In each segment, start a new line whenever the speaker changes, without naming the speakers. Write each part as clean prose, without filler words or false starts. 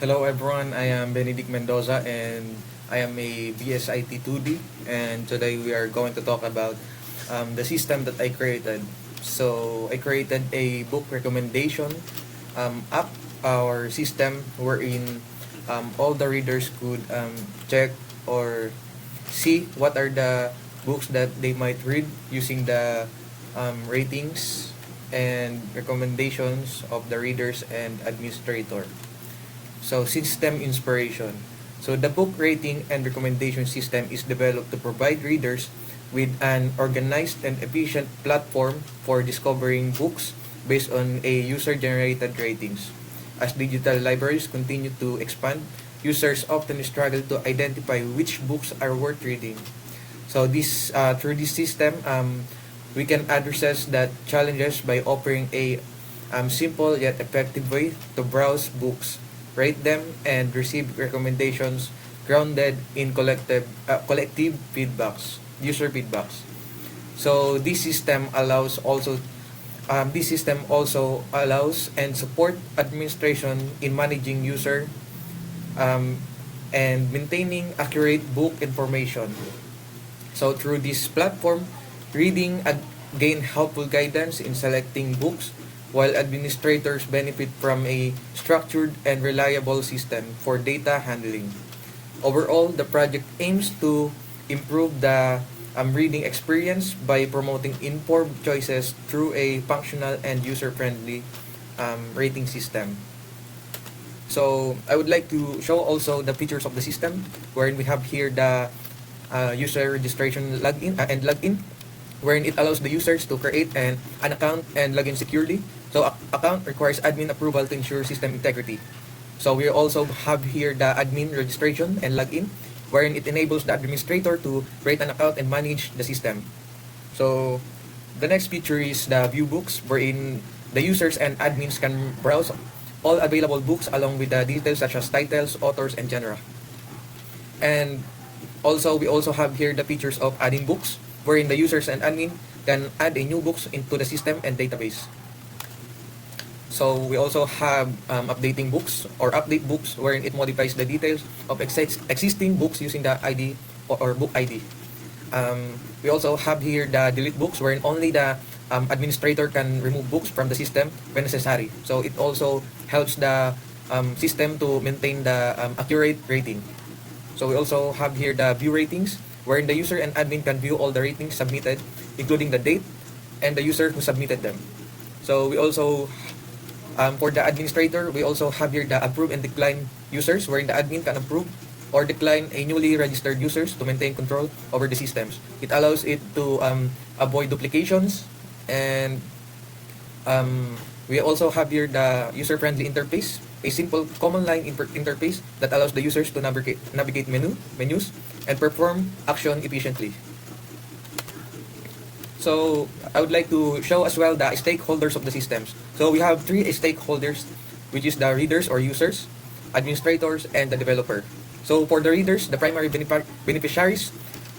Hello everyone, I am Benedict Mendoza and I am a BSIT 2D, and today we are going to talk about the system that I created. So I created a book recommendation app or system wherein all the readers could check or see what are the books that they might read using the ratings and recommendations of the readers and administrator. So, system inspiration. So, the book rating and recommendation system is developed to provide readers with an organized and efficient platform for discovering books based on a user-generated ratings. As digital libraries continue to expand, users often struggle to identify which books are worth reading. So, through this system, we can address that challenges by offering a simple yet effective way to browse books, rate them, and receive recommendations grounded in collective feedbacks, user feedbacks. So this system also allows and support administration in managing user um, and maintaining accurate book information. So through this platform, reading gain helpful guidance in selecting books, while administrators benefit from a structured and reliable system for data handling. Overall, the project aims to improve the reading experience by promoting informed choices through a functional and user-friendly rating system. So I would like to show also the features of the system, wherein we have here the user registration login, wherein it allows the users to create an account and log in securely. So account requires admin approval to ensure system integrity. So we also have here the admin registration and login, wherein it enables the administrator to create an account and manage the system. So the next feature is the view books, wherein the users and admins can browse all available books along with the details such as titles, authors, and genre. And also, we also have here the features of adding books, wherein the users and admin can add a new books into the system and database. So we also have updating books or update books, wherein it modifies the details of existing books using the ID or book ID. We also have here the delete books, wherein only the administrator can remove books from the system when necessary. So it also helps the system to maintain the accurate rating. So we also have here the view ratings, wherein the user and admin can view all the ratings submitted, including the date and the user who submitted them. So we also, for the administrator, we also have here the approve and decline users, wherein the admin can approve or decline a newly registered users to maintain control over the systems. It allows it to avoid duplications, and we also have here the user-friendly interface, a simple common line interface that allows the users to navigate menus and perform action efficiently. So I would like to show as well the stakeholders of the systems. So we have three stakeholders, which is the readers or users, administrators, and the developer. So for the readers, the primary beneficiaries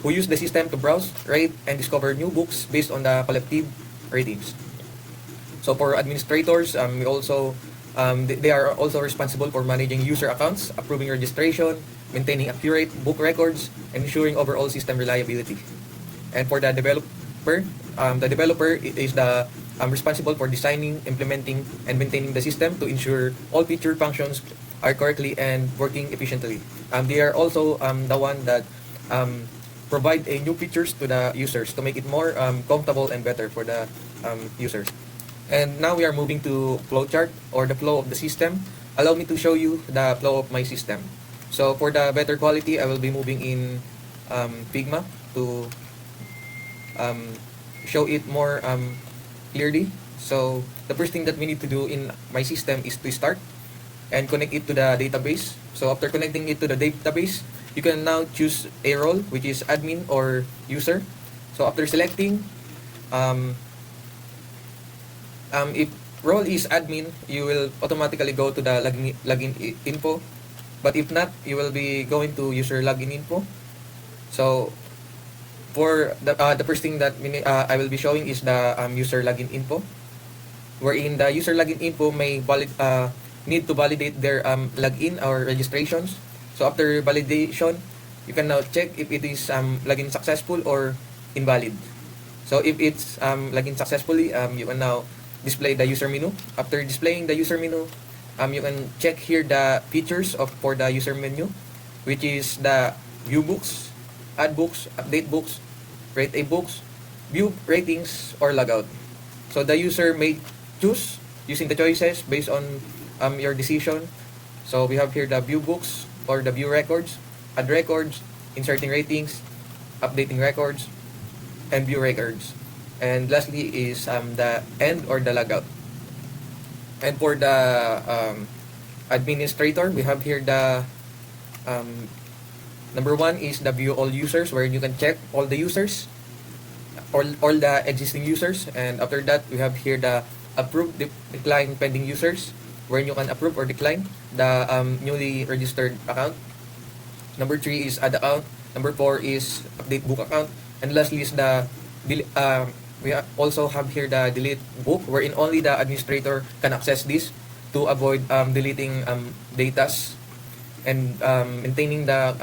who use the system to browse, rate, and discover new books based on the collective ratings. So for administrators, they are also responsible for managing user accounts, approving registration, maintaining accurate book records, and ensuring overall system reliability. And for the developer is the responsible for designing, implementing, and maintaining the system to ensure all feature functions are correctly and working efficiently. They are also the one that provide a new features to the users to make it more comfortable and better for the users. And now we are moving to flowchart or the flow of the system. Allow me to show you the flow of my system. So for the better quality, I will be moving in Figma to show it more clearly. So the first thing that we need to do in my system is to start and connect it to the database. So after connecting it to the database, you can now choose a role, which is admin or user. So after selecting, if role is admin, you will automatically go to the login info. But if not, you will be going to user login info. So for the first thing that I will be showing is the user login info, wherein the user login info may need to validate their login or registrations. So after validation, you can now check if it is login successful or invalid. So if it's login successfully, you can now display the user menu. After displaying the user menu, you can check here the features of for the user menu, which is the view books, add books, update books, rate a books, view ratings, or logout. So the user may choose using the choices based on your decision. So we have here the view books or the view records, add records, inserting ratings, updating records, and view records. And lastly is the end or the logout. And for the administrator, we have here the number one is the view all users, where you can check all the users, all the existing users. And after that, we have here the approve, decline, pending users, where you can approve or decline the newly registered account. Number three is add account. Number four is update book account. And lastly is the we also have here the delete book, wherein only the administrator can access this to avoid deleting datas and maintaining the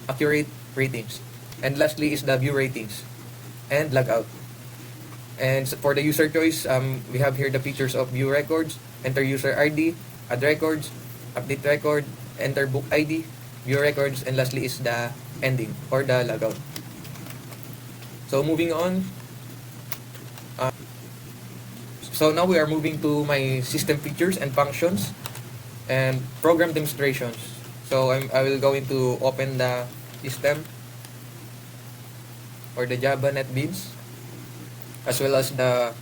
accurate ratings. And lastly is the view ratings and logout. And for the user choice, we have here the features of view records, enter user ID, add records, update record, enter book ID, view records, and lastly is the ending or the logout. So moving on. So now we are moving to my system features and functions and program demonstrations. So I will go into open the system or the Java NetBeans, as well as the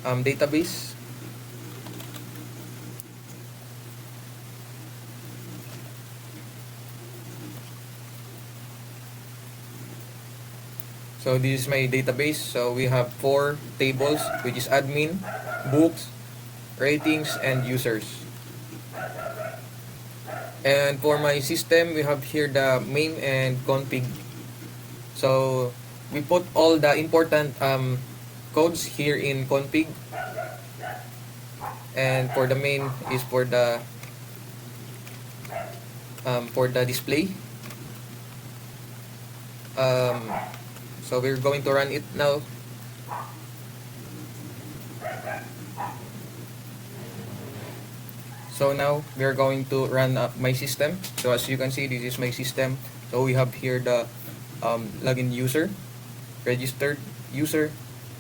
database. So this is my database. So we have 4 tables, which is admin, books, ratings, and users. And for my system, we have here the main and config. So we put all the important codes here in config. And for the main is for the display. So we're going to run it now. So now we are going to run my system. So as you can see, this is my system. So we have here the login user, registered user,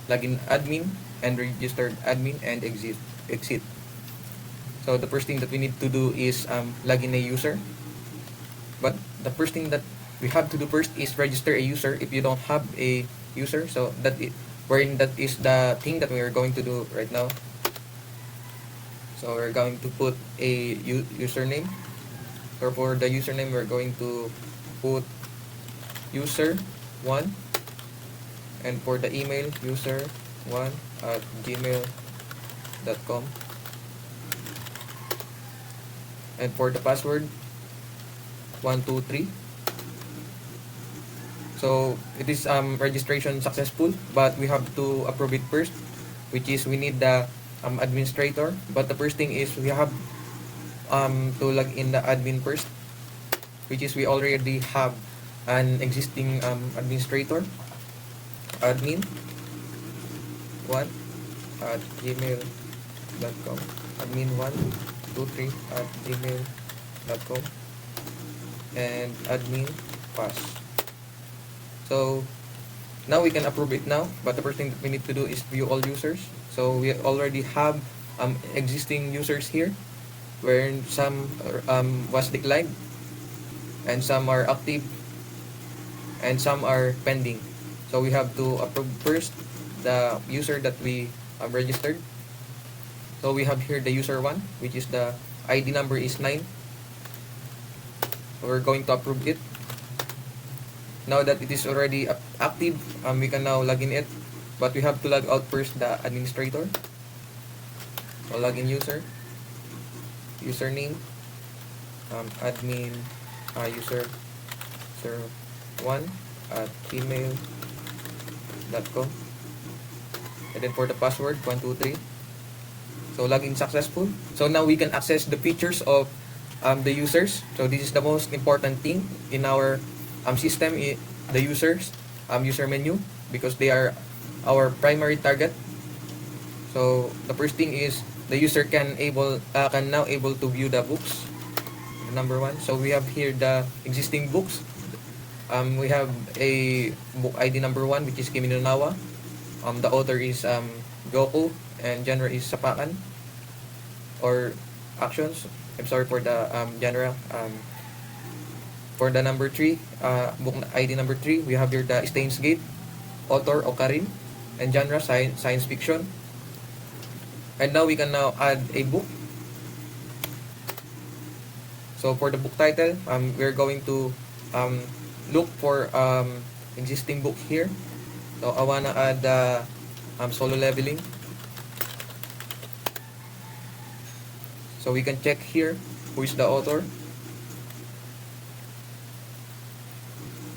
login admin, and registered admin, and exit. So the first thing that we need to do is login a user. But the first thing that we have to do first is register a user if you don't have a user. So that is the thing that we are going to do right now. So we're going to put a username. So for the username, we're going to put user1, and for the email, user1@gmail.com, and for the password, 123. So it is registration successful, but we have to approve it first, which is we need the administrator. But the first thing is we have to log in the admin first, which is we already have an existing administrator, admin 1@gmail.com, admin123@gmail.com, and admin pass. So now we can approve it now, but the first thing that we need to do is view all users. So we already have existing users here, where some was declined, and some are active, and some are pending. So we have to approve first the user that we have registered. So we have here the user1, which is the ID number is 9. So we're going to approve it. Now that it is already active, we can now log in it, but we have to log out first the administrator. So login user, username, admin user1@gmail.com, and then for the password, 123, So login successful. So now we can access the features of the users. So this is the most important thing in our system, the users, user menu, because they are our primary target. So the first thing is the user can now able to view the books. Number one. So we have here the existing books. We have a book ID number one, which is Kimi no Nawa. The author is Goku, and genre is Sapakan or actions. I'm sorry for the genre. For the number 3, book ID number 3, we have here the Steins Gate, author Okarin, and genre science fiction. And now we can now add a book. So for the book title, we're going to look for existing book here. So I wanna add Solo Leveling. So we can check here who is the author.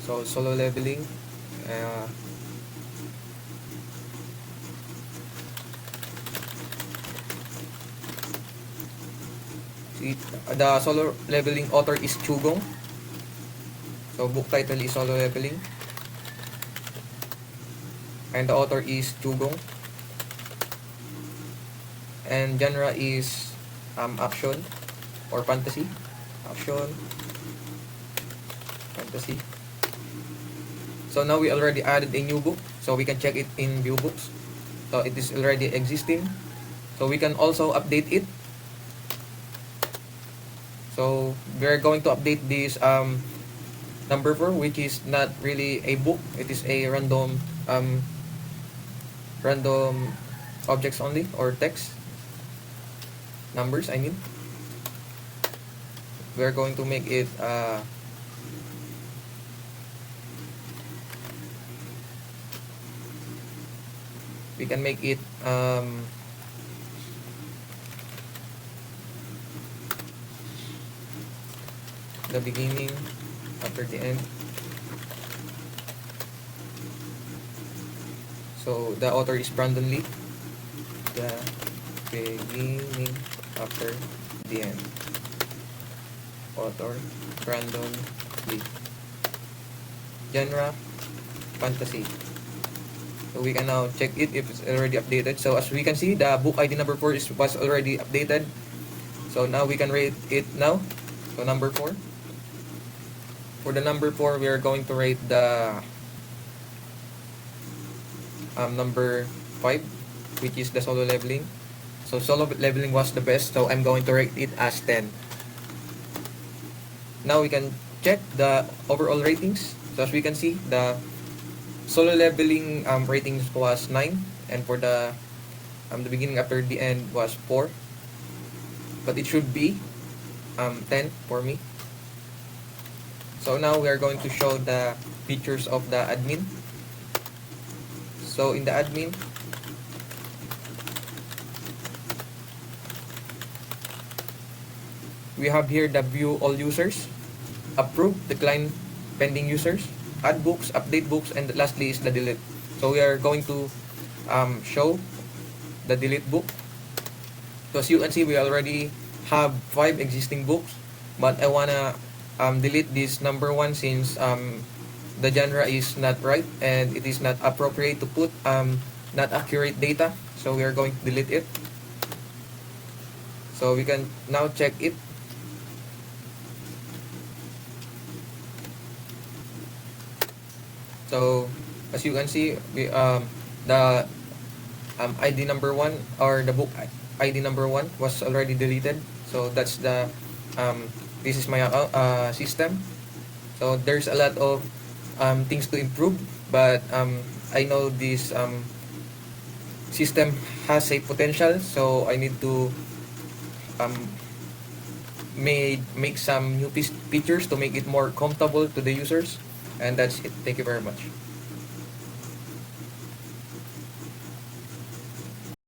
So Solo Leveling. The Solo Leveling author is Chugong. So book title is Solo Leveling. And the author is Chugong. And genre is action or fantasy. Action, fantasy. So now we already added a new book. So we can check it in view books. So it is already existing. So we can also update it. So we're going to update this number 4, which is not really a book. It is a random objects only, or text numbers, I mean. We're going to make it we can make it the beginning after the end. So the author is Brandon Lee. The beginning after the end. Author Brandon Lee. Genre fantasy. So we can now check it if it's already updated. So as we can see, the book ID number 4 was already updated. So now we can rate it now. So number 4. For the number 4, we are going to rate the number 5, which is the Solo Leveling. So Solo Leveling was the best, so I'm going to rate it as 10. Now we can check the overall ratings. So as we can see, the Solo Leveling ratings was 9, and for the beginning after the end was 4. But it should be 10 for me. So now we are going to show the features of the admin. So in the admin, we have here the view all users, approve, decline, pending users, add books, update books, and lastly is the delete. So we are going to show the delete book. So as you can see, we already have 5 existing books, but I wanna delete this number 1 since the genre is not right and it is not appropriate to put not accurate data. So we are going to delete it. So we can now check it. So as you can see, we, the ID number 1 or the book ID number 1 was already deleted. So that's the this is my system. So there's a lot of things to improve, but I know this system has a potential, so I need to make some new features to make it more comfortable to the users. And that's it. Thank you very much.